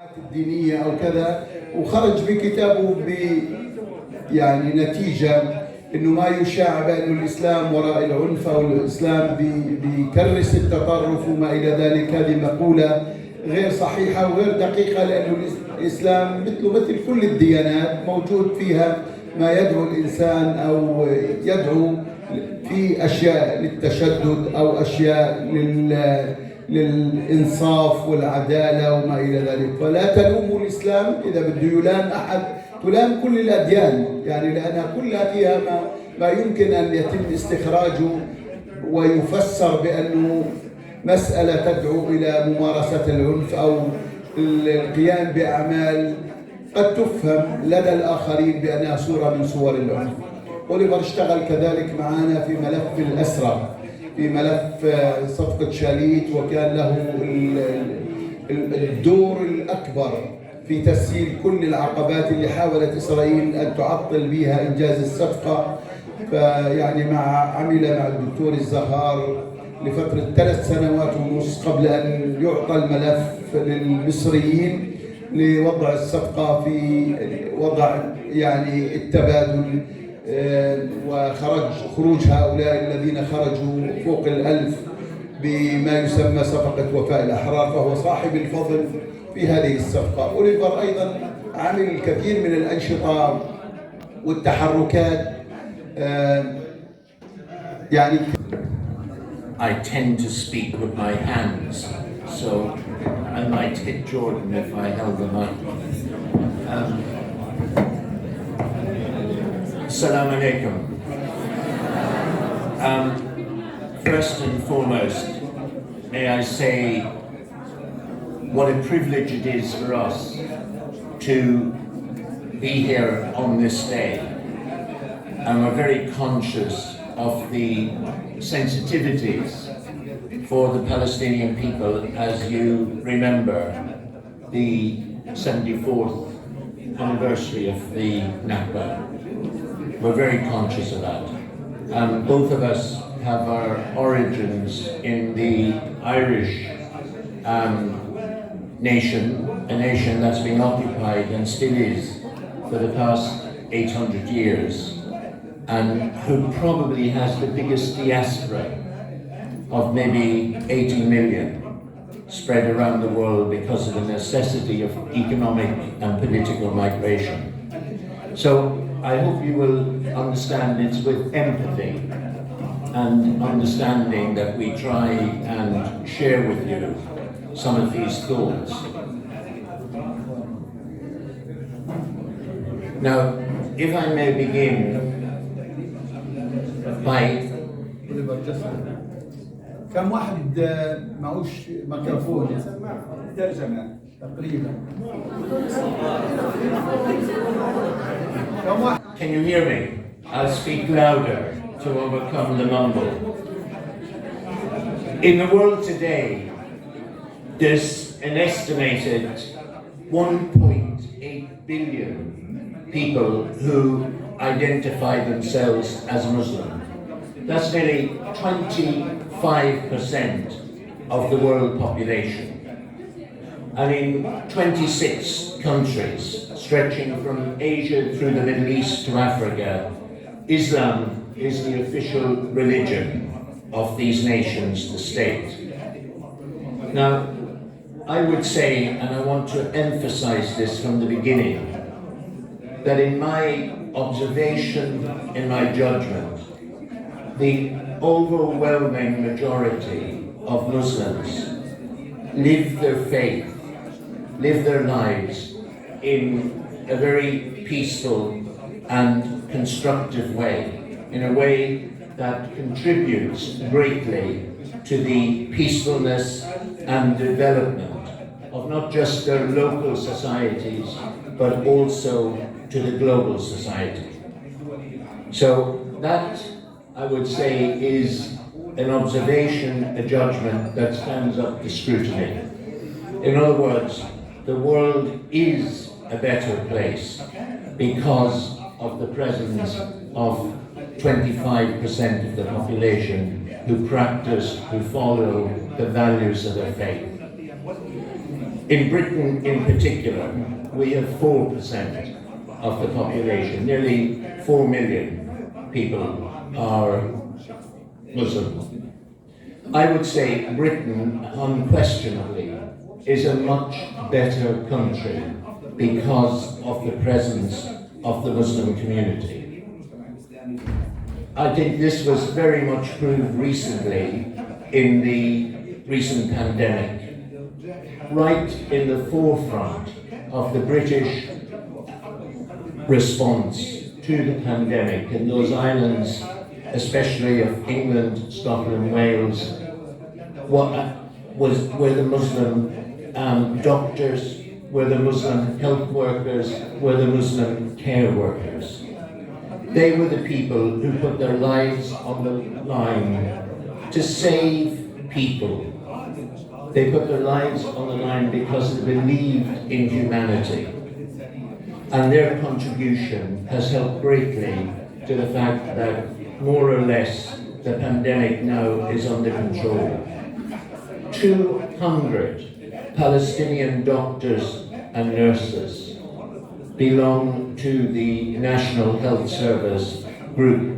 الدينية أو كذا، وخرج بكتابه يعني نتيجة إنه ما يشاع بأن الإسلام وراء العنف أو الإسلام بيكرس التطرف وما إلى ذلك. هذه مقولة غير صحيحة وغير دقيقة، لأن الإسلام مثل كل الديانات موجود فيها ما يدعو الإنسان أو يدعو في أشياء للتشدد أو أشياء للإنصاف والعدالة وما إلى ذلك. فلا تلوموا الإسلام إذا بده يلام أحد، تلام كل الأديان، يعني لأنها كلها فيها ما يمكن أن يتم استخراجه ويفسر بأنه مسألة تدعو إلى ممارسة العنف أو القيام بأعمال قد تفهم لدى الآخرين بأنها صورة من صور العنف. اوليفر اشتغل كذلك معنا في ملف الأسرى، في ملف صفقة شاليت، وكان له الدور الأكبر في تسهيل كل العقبات اللي حاولت إسرائيل أن تعطل بها إنجاز الصفقة. فيعني عمل مع الدكتور الزهار لفترة 3 سنوات ونص قبل أن يعطى الملف للمصريين لوضع الصفقة في وضع يعني التبادل، وخروج هؤلاء الذين خرجوا فوق 1000 بما يسمى صفقة وفاء الأحرار، فهو صاحب الفضل في هذه الصفقة. اوليفر أيضا عمل الكثير من الأنشطة والتحركات يعني. I tend to speak with my hands, so I might hit Jordan if I held them up. Assalamu alaikum. First and foremost, may I say what a privilege it is for us to be here on this day. And we're very conscious of the sensitivities for the Palestinian people as you remember the 74th anniversary of the Nakba. We're very conscious of that. Both of us have our origins in the Irish nation, a nation that's been occupied and still is for the past 800 years, and who probably has the biggest diaspora of maybe 80 million spread around the world because of the necessity of economic and political migration. So I hope you will understand it's with empathy and understanding that we try and share with you some of these thoughts. Now, if I may begin by كم واحد معوش ميكروفون ترجمة تقريبا؟ كم واحد؟ Can you hear me? I'll speak louder to overcome the mumble. In the world today, there's an estimated 1.8 billion people who identify themselves as Muslim. That's nearly 25% of the world population. And in 26 countries, stretching from Asia through the Middle East to Africa, Islam is the official religion of these nations, the state. Now, I would say, and I want to emphasize this from the beginning, that in my observation, in my judgment, the overwhelming majority of Muslims live their faith, live their lives in a very peaceful and constructive way, in a way that contributes greatly to the peacefulness and development of not just their local societies, but also to the global society. So that, I would say, is an observation, a judgment that stands up to scrutiny. In other words, the world is a better place because of the presence of 25% of the population who practice, who follow the values of their faith. In Britain in particular, we have 4% of the population, nearly 4 million people are Muslim. I would say Britain, unquestionably, is a much better country because of the presence of the Muslim community. I think this was very much proved recently in the recent pandemic. Right in the forefront of the British response to the pandemic in those islands, especially of England, Scotland, Wales, were the Muslim doctors, were the Muslim health workers, were the Muslim care workers. They were the people who put their lives on the line to save people. They put their lives on the line because they believed in humanity. And their contribution has helped greatly to the fact that more or less the pandemic now is under control. 200 Palestinian doctors and nurses belong to the National Health Service group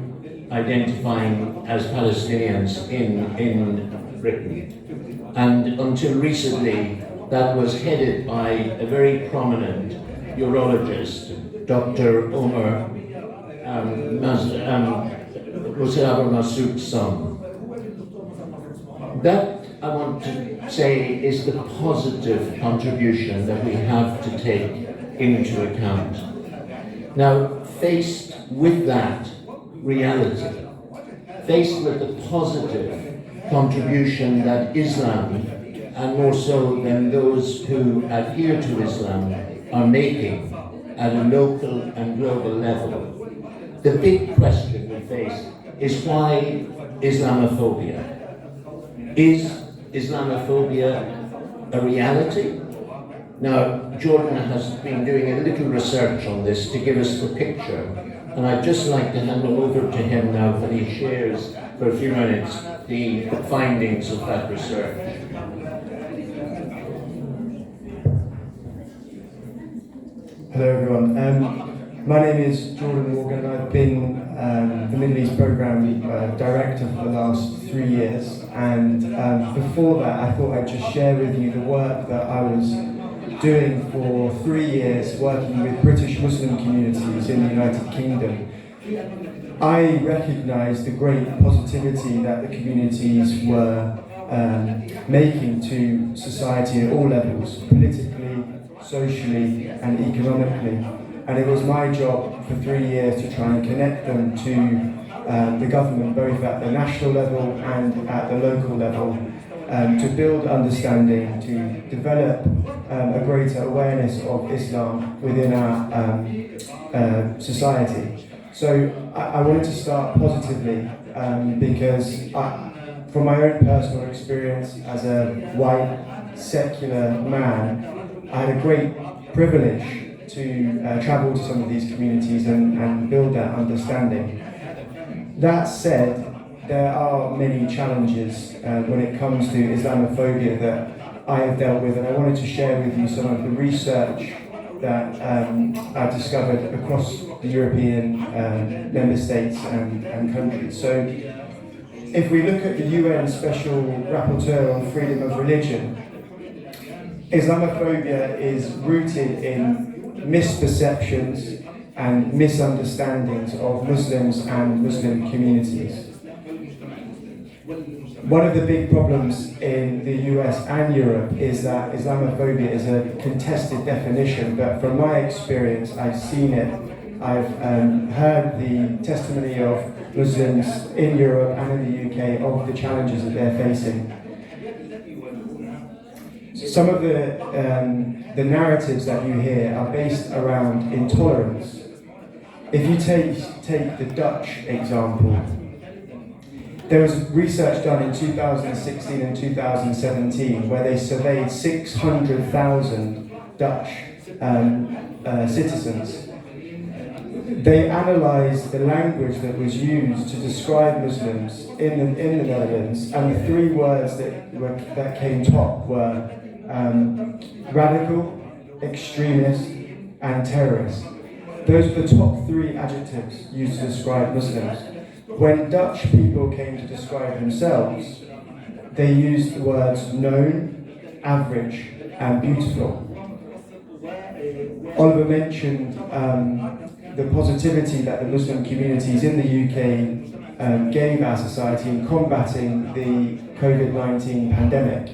identifying as Palestinians in Britain. And until recently, that was headed by a very prominent urologist, Dr. Omar Masoud's son. That, I want to say, is the positive contribution that we have to take into account. Now, faced with that reality, faced with the positive contribution that Islam, and more so than those who adhere to Islam, are making at a local and global level, the big question we face is why Islamophobia? Is Islamophobia a reality? Now, Jordan has been doing a little research on this to give us the picture, and I'd just like to hand over to him now that he shares for a few minutes the findings of that research. Hello everyone. My name is Jordan Morgan. I've been the Middle East Programme Director for the last 3 years, and before that I thought I'd just share with you the work that I was doing for 3 years working with British Muslim communities in the United Kingdom. I recognised the great positivity that the communities were making to society at all levels, politically, socially and economically. And it was my job for 3 years to try and connect them to the government, both at the national level and at the local level, to build understanding, to develop a greater awareness of Islam within our society. So I wanted to start positively because from my own personal experience as a white secular man, I had a great privilege to travel to some of these communities and build that understanding. That said, there are many challenges when it comes to Islamophobia that I have dealt with, and I wanted to share with you some of the research that I discovered across the European member states and countries. So if we look at the UN Special Rapporteur on Freedom of Religion, Islamophobia is rooted in misperceptions and misunderstandings of Muslims and Muslim communities. One of the big problems in the US and Europe is that Islamophobia is a contested definition, but from my experience, I've seen it. I've heard the testimony of Muslims in Europe and in the UK of the challenges that they're facing. Some of the narratives that you hear are based around intolerance. If you take the Dutch example, there was research done in 2016 and 2017 where they surveyed 600,000 Dutch citizens. They analysed the language that was used to describe Muslims in the Netherlands, and the 3 words that came top were radical, extremist, and terrorist. Those are the top three adjectives used to describe Muslims. When Dutch people came to describe themselves, they used the words known, average, and beautiful. Oliver mentioned the positivity that the Muslim communities in the UK gave our society in combating the COVID-19 pandemic.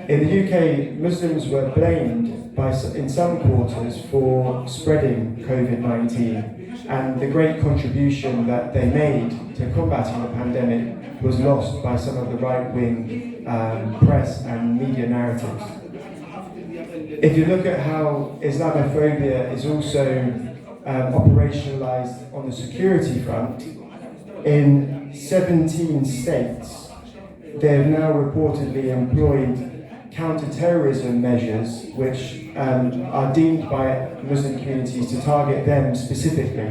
In the UK, Muslims were blamed in some quarters for spreading COVID-19, and the great contribution that they made to combating the pandemic was lost by some of the right-wing press and media narratives. If you look at how Islamophobia is also operationalized on the security front, in 17 states, they have now reportedly employed counter-terrorism measures which are deemed by Muslim communities to target them specifically.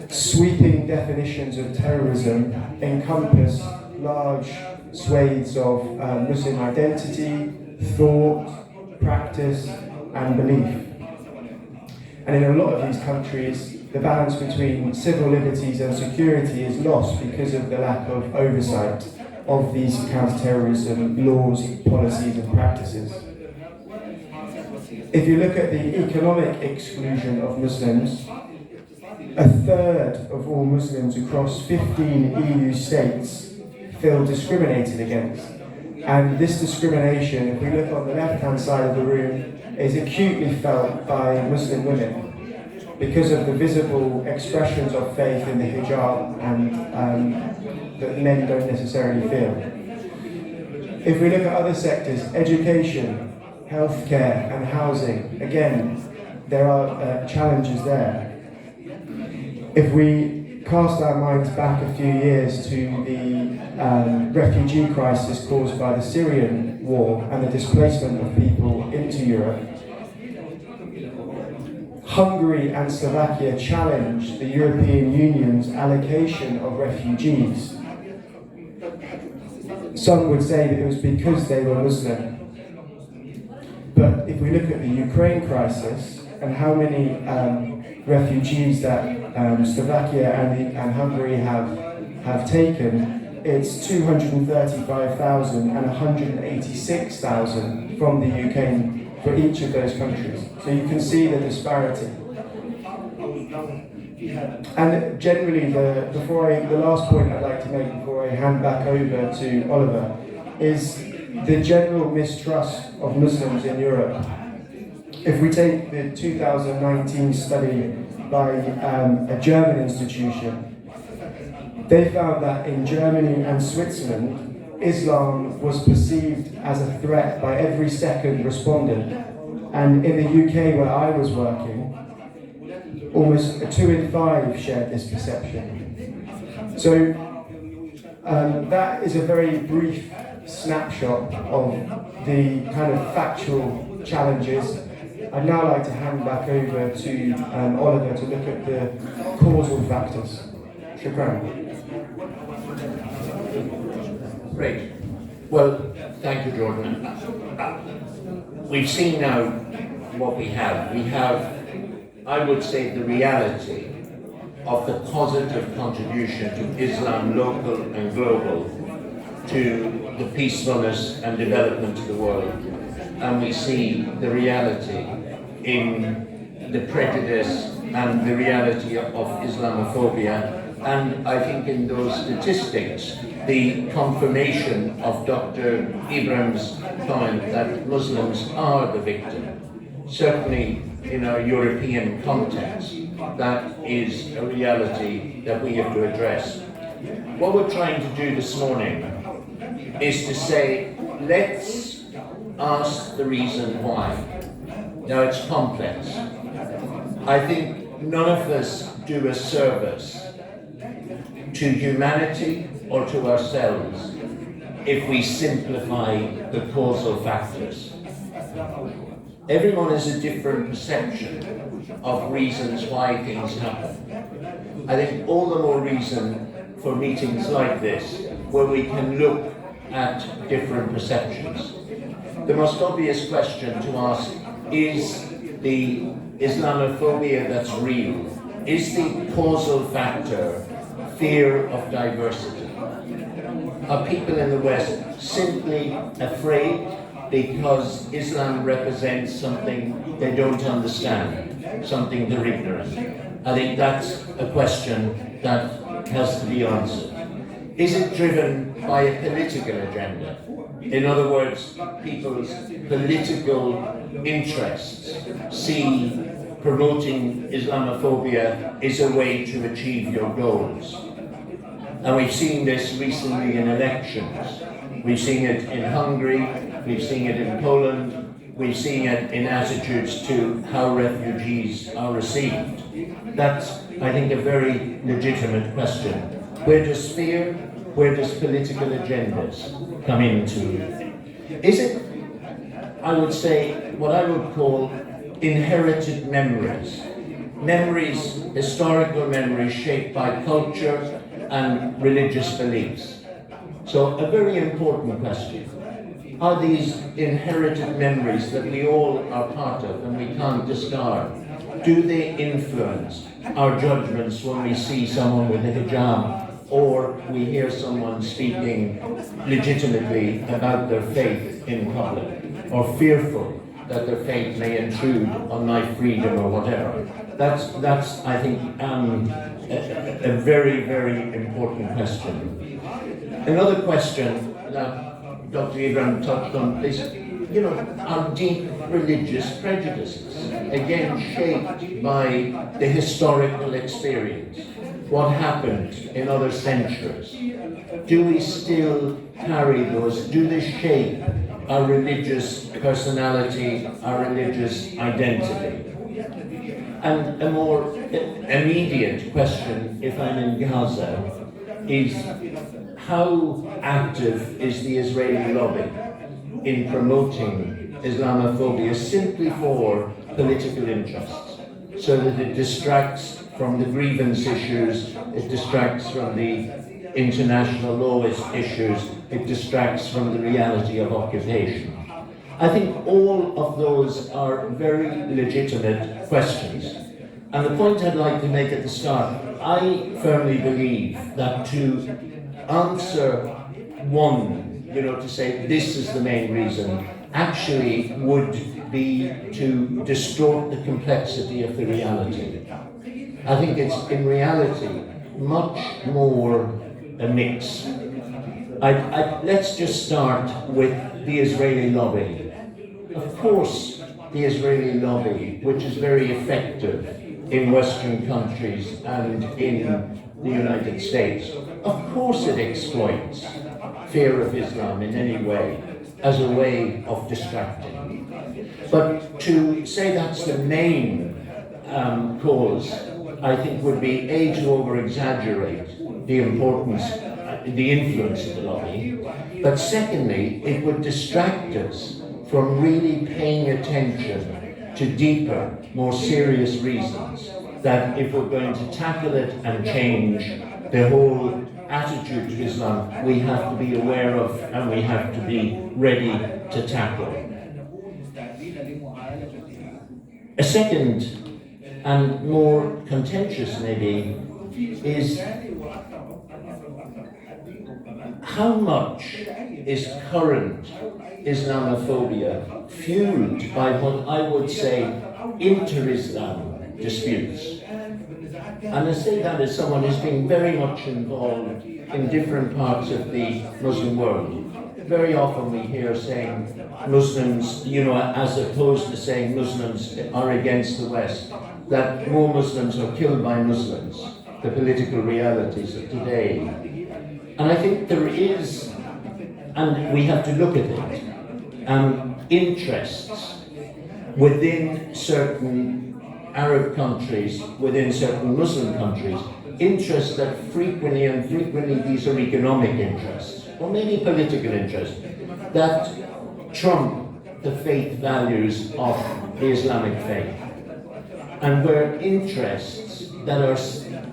Sweeping definitions of terrorism encompass large swathes of Muslim identity, thought, practice, and belief. And in a lot of these countries, the balance between civil liberties and security is lost because of the lack of oversight of these counter-terrorism laws, policies, and practices. If you look at the economic exclusion of Muslims, a third of all Muslims across 15 EU states feel discriminated against. And this discrimination, if we look on the left-hand side of the room, is acutely felt by Muslim women because of the visible expressions of faith in the hijab and that men don't necessarily feel. If we look at other sectors, education, healthcare and housing, again, there are challenges there. If we cast our minds back a few years to the refugee crisis caused by the Syrian war and the displacement of people into Europe, Hungary and Slovakia challenged the European Union's allocation of refugees. Some would say that it was because they were Muslim. But if we look at the Ukraine crisis and how many refugees that Slovakia and Hungary have taken, it's 235,000 and 186,000 from the UK for each of those countries. So you can see the disparity. And generally, the last point I'd like to make before I hand back over to Oliver is the general mistrust of Muslims in Europe. If we take the 2019 study by a German institution, they found that in Germany and Switzerland, Islam was perceived as a threat by every second respondent. And in the UK, where I was working, almost 2 in 5 shared this perception. So that is a very brief snapshot of the kind of factual challenges. I'd now like to hand back over to Oliver to look at the causal factors. Shukran. Great. Well, thank you, Jordan. We've seen now what we have. We have, I would say, the reality of the positive contribution to Islam, local and global, to the peacefulness and development of the world. And we see the reality in the prejudice and the reality of Islamophobia. And I think in those statistics, the confirmation of Dr. Ibrahim's point that Muslims are the victim. Certainly in our European context, that is a reality that we have to address. What we're trying to do this morning is to say, let's ask the reason why. Now it's complex. I think none of us do a service to humanity or to ourselves if we simplify the causal factors. Everyone has a different perception of reasons why things happen. I think all the more reason for meetings like this, where we can look at different perceptions. the most obvious question to ask is the Islamophobia that's real. Is the causal factor fear of diversity? Are people in the West simply afraid because Islam represents something they don't understand, something they're ignorant? I think that's a question that has to be answered. Is it driven by a political agenda? In other words, people's political interests see promoting Islamophobia is a way to achieve your goals. And we've seen this recently in elections. We've seen it in Hungary, we've seen it in Poland, we've seen it in attitudes to how refugees are received. That's, I think, a very legitimate question. Where does fear, where does political agendas come into? Is it, I would say, what I would call inherited memories? Memories, historical memories shaped by culture and religious beliefs. So a very important question. Are these inherited memories that we all are part of and we can't discard? Do they influence our judgments when we see someone with a hijab or we hear someone speaking legitimately about their faith in public, or fearful that their faith may intrude on my freedom or whatever? That's I think, a very, very important question. Another question that Dr. Ibrahim touched on is, our deep religious prejudices, again shaped by the historical experience. What happened in other centuries? Do we still carry those? Do they shape our religious personality, our religious identity? And a more immediate question, if I'm in Gaza, is how active is the Israeli lobby in promoting Islamophobia simply for political interests, so that it distracts from the grievance issues, it distracts from the international law issues, it distracts from the reality of occupation? I think all of those are very legitimate questions. And the point I'd like to make at the start, I firmly believe that to answer one, to say this is the main reason, actually would be to distort the complexity of the reality. I think it's in reality much more a mix. Let's just start with the Israeli lobby. Of course, the Israeli lobby, which is very effective in Western countries and in the United States, of course it exploits fear of Islam in any way as a way of distracting. But to say that's the main cause, I think would be A, to over-exaggerate the importance, the influence of the lobby, but secondly, it would distract us from really paying attention to deeper, more serious reasons that if we're going to tackle it and change the whole attitude to Islam, we have to be aware of and we have to be ready to tackle. A second and more contentious maybe is how much is current Islamophobia fueled by what I would say inter-Islam disputes. And I say that as someone who's been very much involved in different parts of the Muslim world. Very often we hear saying Muslims, as opposed to saying Muslims are against the West, that more Muslims are killed by Muslims, the political realities of today. And I think there is, and we have to look at it, interests within certain Arab countries, within certain Muslim countries, interests that frequently these are economic interests, or maybe political interests, that trump the faith values of the Islamic faith. And where interests that are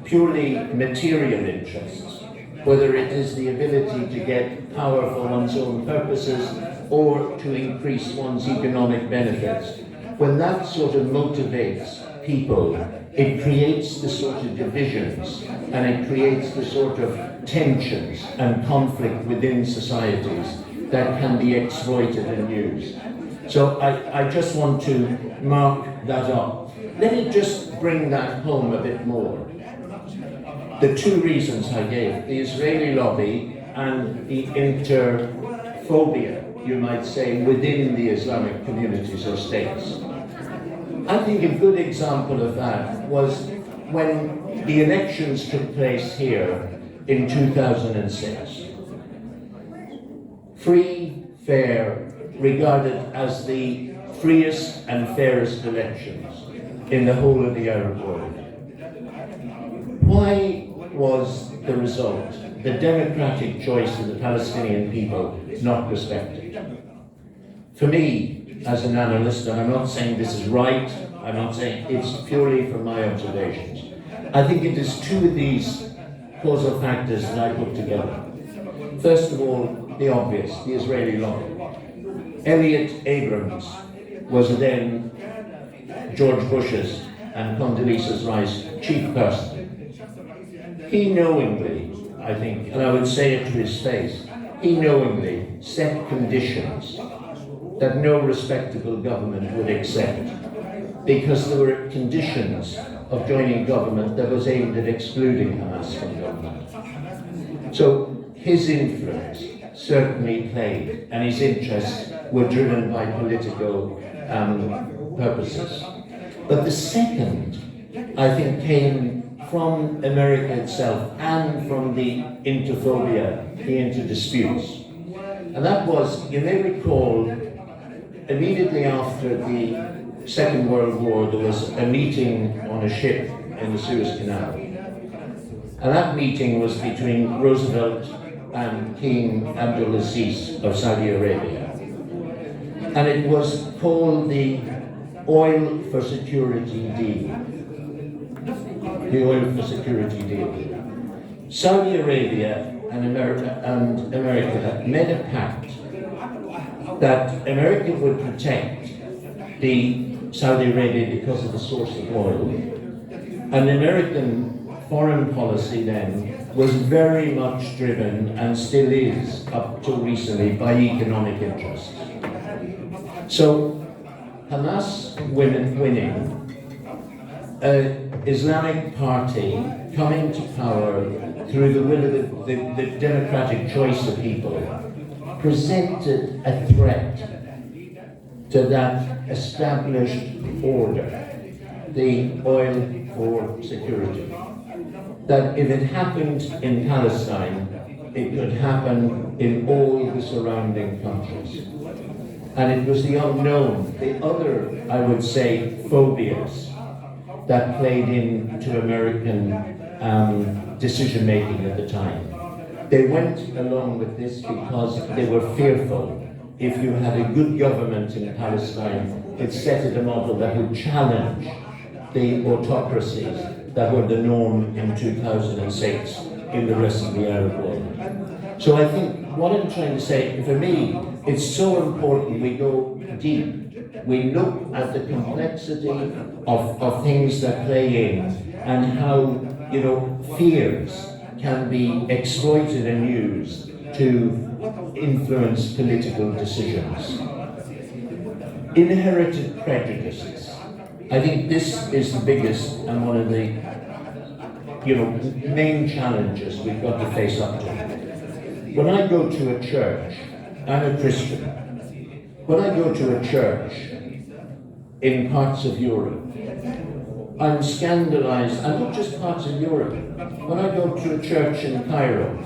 purely material interests, whether it is the ability to get power for one's own purposes or to increase one's economic benefits. When that sort of motivates people, it creates the sort of divisions and it creates the sort of tensions and conflict within societies that can be exploited and used. So I just want to mark that up. Let me just bring that home a bit more. The two reasons I gave, the Israeli lobby and the interphobia, you might say, within the Islamic communities or states. I think a good example of that was when the elections took place here in 2006. Free, fair, regarded as the freest and fairest elections in the whole of the Arab world. Why was the result, the democratic choice of the Palestinian people, not respected? For me, as an analyst, and I'm not saying this is right, I'm not saying it's purely from my observations, I think it is two of these causal factors that I put together. First of all, the obvious, the Israeli lobby. Elliot Abrams was then George Bush's and Condoleezza Rice's chief person. He knowingly, I think, and I would say it to his face, he knowingly set conditions that no respectable government would accept, because there were conditions of joining government that was aimed at excluding Hamas from government. So his influence certainly played, and his interests were driven by political purposes. But the second, I think, came from America itself and from the interphobia, the interdisputes. And that was, you may recall, immediately after the Second World War, there was a meeting on a ship in the Suez Canal. And that meeting was between Roosevelt and King Abdulaziz of Saudi Arabia. And it was called the Oil for Security Deal. The Oil for Security Deal. Saudi Arabia and America made a pact that America would protect the Saudi Arabia because of the source of oil. And American foreign policy then was very much driven, and still is up to recently, by economic interests. So Hamas winning, an Islamic party coming to power through the will of the democratic choice of people, presented a threat to that established order, the oil for security. That if it happened in Palestine, it could happen in all the surrounding countries. And it was the unknown, the other, I would say, phobias that played into American decision-making at the time. They went along with this because they were fearful. If you had a good government in Palestine, it set a model that would challenge the autocracies that were the norm in 2006 in the rest of the Arab world. So I think what I'm trying to say, for me, it's so important we go deep. We look at the complexity of things that play in, and how, you know, fears can be exploited and used to influence political decisions. Inherited prejudices. I think this is the biggest and one of the, you know, main challenges we've got to face up to. When I go to a church, I'm a Christian. When I go to a church in parts of Europe, I'm scandalized, and not just parts of Europe. When I go to a church in Cairo,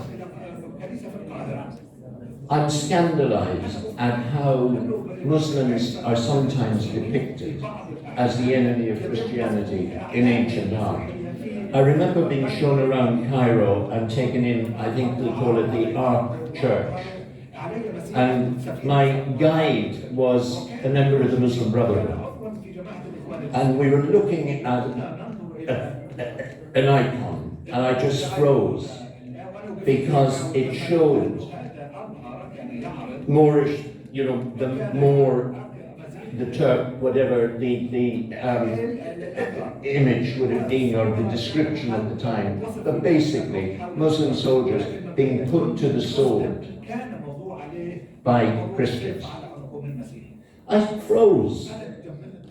I'm scandalized at how Muslims are sometimes depicted as the enemy of Christianity in ancient art. I remember being shown around Cairo and taken in, I think they'll call it the Ark Church. And my guide was a member of the Muslim Brotherhood. And we were looking at an icon, and I just froze. because it showed Moorish, the more the Turk, whatever the image would have been or the description at the time, but basically Muslim soldiers being put to the sword by Christians. I froze,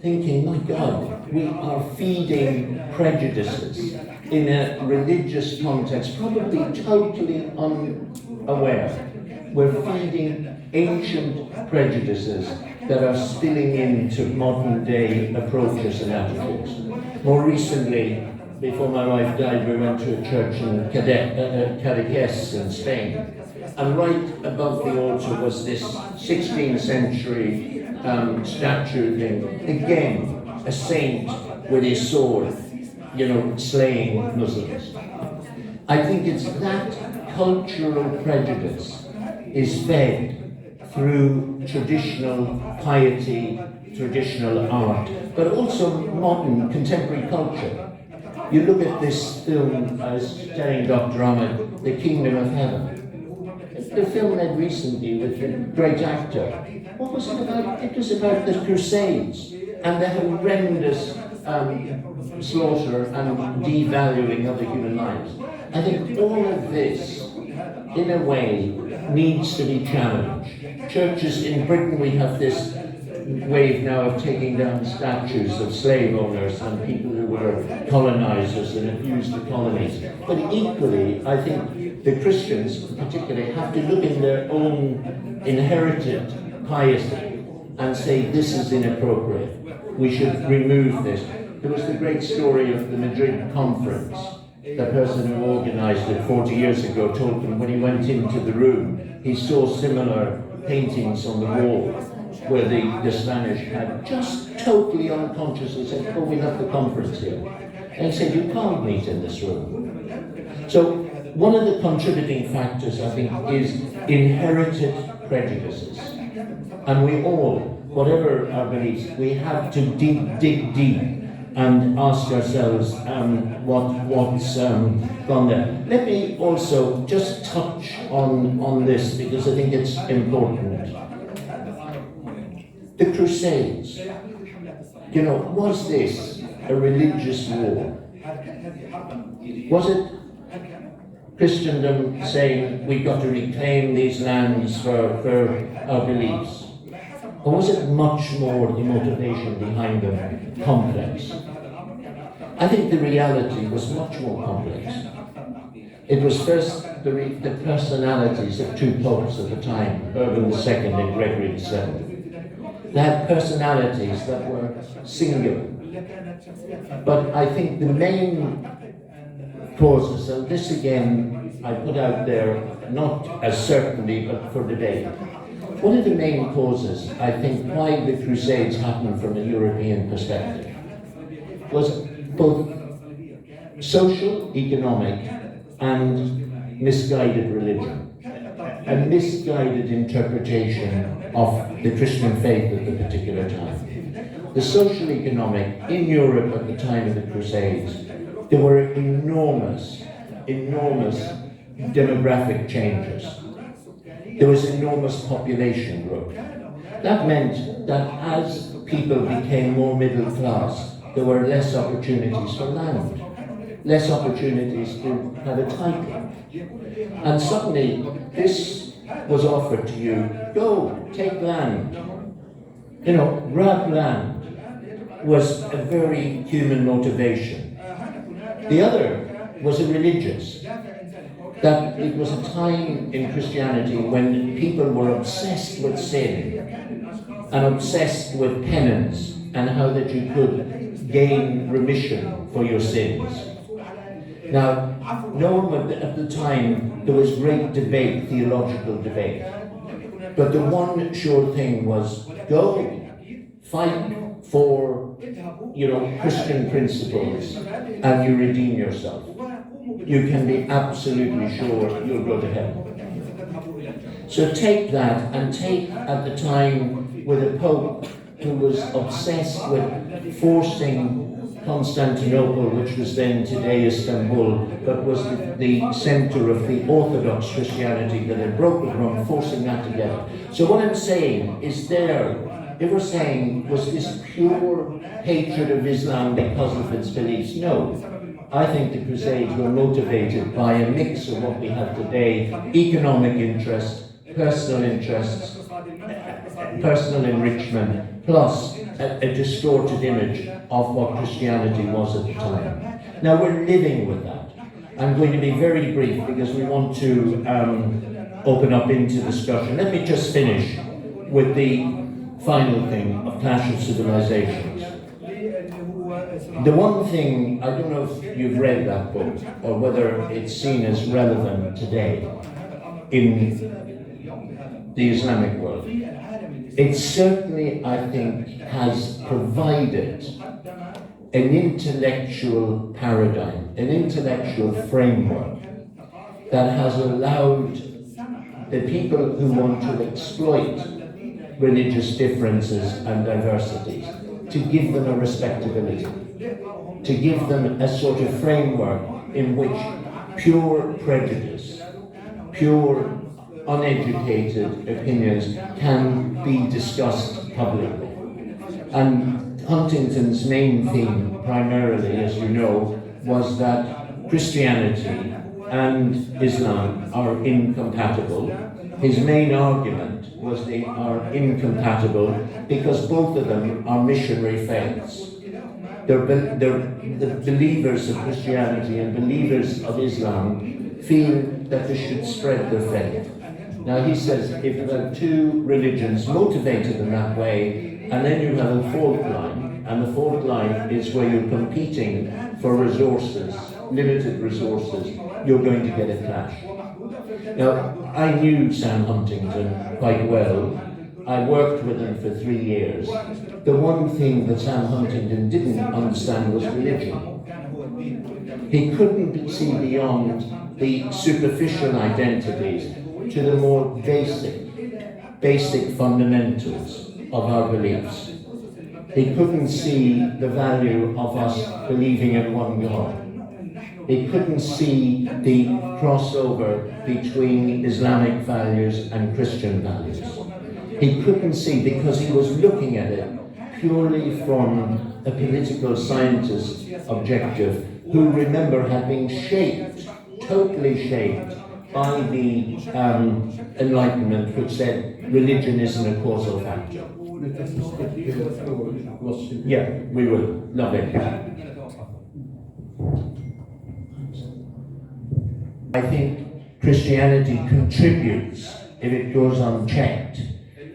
thinking, my God, we are feeding prejudices in a religious context, probably totally unaware. We're feeding ancient prejudices that are spilling into modern day approaches and attitudes. More recently, before my wife died, we went to a church in Cadiz in Spain. And right above the altar was this 16th century statue thing. Again, a saint with his sword, slaying Muslims. I think it's that cultural prejudice is fed through traditional piety, traditional art, but also modern contemporary culture. You look at this film, I was telling Dr. Ahmed, The Kingdom of Heaven. The film made recently with a great actor. What was it about? It was about the Crusades and the horrendous slaughter and devaluing of the human lives. I think all of this, in a way, needs to be challenged. Churches in Britain, we have this wave now of taking down statues of slave owners and people who were colonizers and abused the colonies. But equally, I think the Christians particularly have to look in their own inherited piety and say this is inappropriate. We should remove this. There was the great story of the Madrid conference. The person who organized it 40 years ago told them when he went into the room, he saw similar paintings on the wall where the Spanish had just totally unconsciously said, oh, we have the conference here. And he said, you can't meet in this room. So one of the contributing factors, I think, is inherited prejudices. And we all, whatever our beliefs, we have to dig deep and ask ourselves what's gone there. Let me also just touch on this because I think it's important. The Crusades, was this a religious war? Was it Christendom saying we've got to reclaim these lands for our beliefs? Or was it much more the motivation behind them complex? I think the reality was much more complex. It was first the personalities of two popes at the time, Urban II and Gregory VII. They had personalities that were singular. But I think the main causes, and this again I put out there not as certainty but for debate. One of the main causes, I think, why the Crusades happened from a European perspective was both social, economic, and misguided religion. A misguided interpretation of the Christian faith at the particular time. The social economic in Europe at the time of the Crusades, there were enormous demographic changes. There was enormous population growth. That meant that as people became more middle class, there were less opportunities for land, less opportunities to have a title. And suddenly, this was offered to you, go, take land. Grab land was a very human motivation. The other was a religious. That it was a time in Christianity when people were obsessed with sin and obsessed with penance and how that you could gain remission for your sins. Now, no one at the time, there was great debate, theological debate. But the one sure thing was, go, fight for, Christian principles and you redeem yourself. You can be absolutely sure you'll go to heaven. So take that, and take at the time with a pope who was obsessed with forcing Constantinople, which was then today Istanbul, but was the center of the Orthodox Christianity that had broken from, forcing that together. So what I'm saying is if we're saying, was this pure hatred of Islam because of its beliefs? No. I think the Crusades were motivated by a mix of what we have today: economic interest, personal interests, personal enrichment, plus a distorted image of what Christianity was at the time. Now we're living with that. I'm going to be very brief because we want to open up into discussion. Let me just finish with the final thing of Clash of Civilizations. The one thing, I don't know if you've read that book or whether it's seen as relevant today in the Islamic world. It certainly, I think, has provided an intellectual paradigm, an intellectual framework that has allowed the people who want to exploit religious differences and diversities to give them a respectability, to give them a sort of framework in which pure prejudice, pure uneducated opinions can be discussed publicly. And Huntington's main theme, primarily, as you know, was that Christianity and Islam are incompatible. His main argument was they are incompatible because both of them are missionary faiths. They're the believers of Christianity and believers of Islam feel that they should spread their faith. Now he says if you have two religions motivated in that way, and then you have a fault line, and the fault line is where you're competing for resources, limited resources, you're going to get a clash. Now, I knew Sam Huntington quite well. I worked with him for 3 years. The one thing that Sam Huntington didn't understand was religion. He couldn't see beyond the superficial identities to the more basic fundamentals of our beliefs. He couldn't see the value of us believing in one God. He couldn't see the crossover between Islamic values and Christian values. He couldn't see because he was looking at it purely from a political scientist's objective, who, remember, had been shaped, totally shaped, by the Enlightenment, which said religion isn't a causal factor. Yeah, we will. Love it. I think Christianity contributes if it goes unchecked.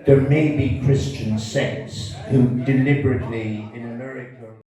There may be Christian sects who deliberately